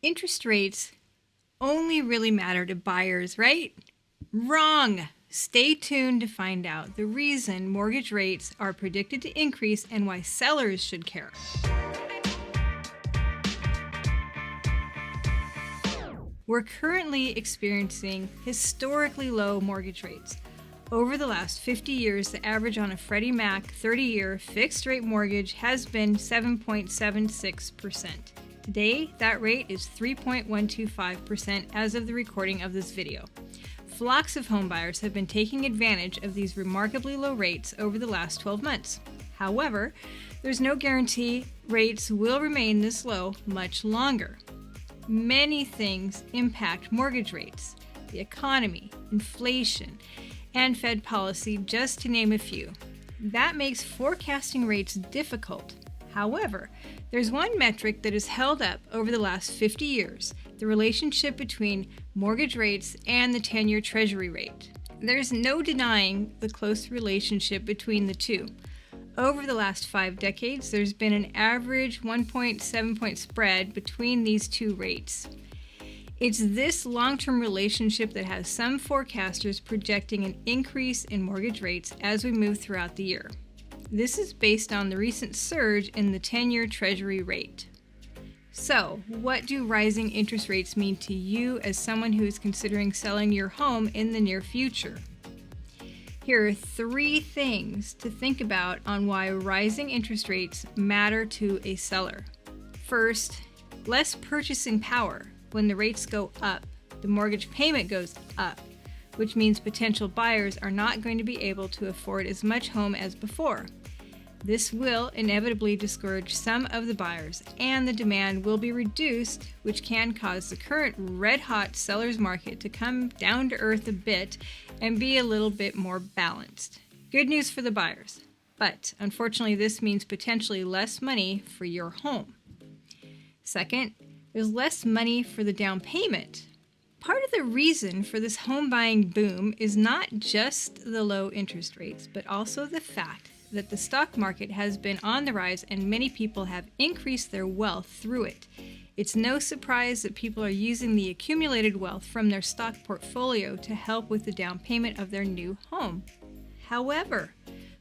Interest rates only really matter to buyers, right? Wrong! Stay tuned to find out the reason mortgage rates are predicted to increase and why sellers should care. We're currently experiencing historically low mortgage rates. Over the last 50 years, the average on a Freddie Mac 30-year fixed-rate mortgage has been 7.76%. Today, that rate is 3.125% as of the recording of this video. Flocks of homebuyers have been taking advantage of these remarkably low rates over the last 12 months. However, there's no guarantee rates will remain this low much longer. Many things impact mortgage rates: the economy, inflation, and Fed policy, just to name a few. That makes forecasting rates difficult. However, there's one metric that has held up over the last 50 years: the relationship between mortgage rates and the 10-year treasury rate. There's no denying the close relationship between the two. Over the last 5 decades, there's been an average 1.7-point spread between these two rates. It's this long-term relationship that has some forecasters projecting an increase in mortgage rates as we move throughout the year. This is based on the recent surge in the 10-year treasury rate. So, what do rising interest rates mean to you as someone who is considering selling your home in the near future? Here are 3 things to think about on why rising interest rates matter to a seller. First, less purchasing power. When the rates go up, the mortgage payment goes up, which means potential buyers are not going to be able to afford as much home as before. This will inevitably discourage some of the buyers, and the demand will be reduced, which can cause the current red-hot seller's market to come down to earth a bit and be a little bit more balanced. Good news for the buyers, but unfortunately this means potentially less money for your home. Second, there's less money for the down payment. Part of the reason for this home buying boom is not just the low interest rates, but also the fact that the stock market has been on the rise and many people have increased their wealth through it. It's no surprise that people are using the accumulated wealth from their stock portfolio to help with the down payment of their new home. However,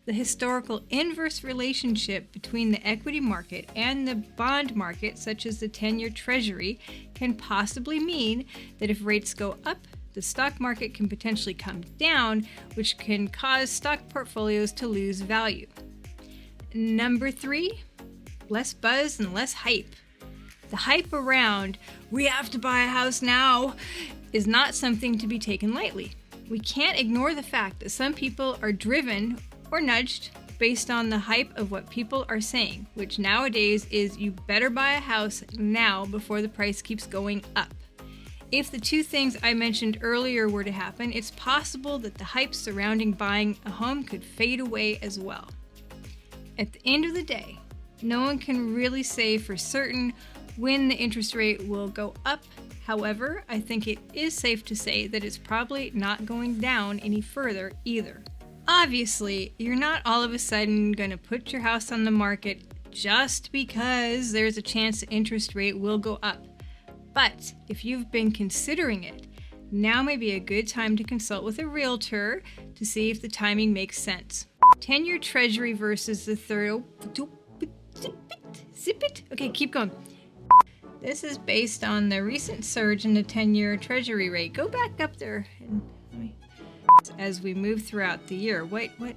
the historical inverse relationship between the equity market and the bond market, such as the 10-year treasury, can possibly mean that if rates go up, the stock market can potentially come down, which can cause stock portfolios to lose value. Number 3, less buzz and less hype. The hype around, "we have to buy a house now," is not something to be taken lightly. We can't ignore the fact that some people are driven or nudged based on the hype of what people are saying, which nowadays is you better buy a house now before the price keeps going up. If the 2 things I mentioned earlier were to happen, it's possible that the hype surrounding buying a home could fade away as well. At the end of the day, no one can really say for certain when the interest rate will go up. However, I think it is safe to say that it's probably not going down any further either. Obviously, you're not all of a sudden going to put your house on the market just because there's a chance the interest rate will go up. But if you've been considering it, now may be a good time to consult with a realtor to see if the timing makes sense. 10-year treasury versus the third. Zip it. Okay, keep going. This is based on the recent surge in the 10-year treasury rate. Go back up there and as we move throughout the year. Wait, what?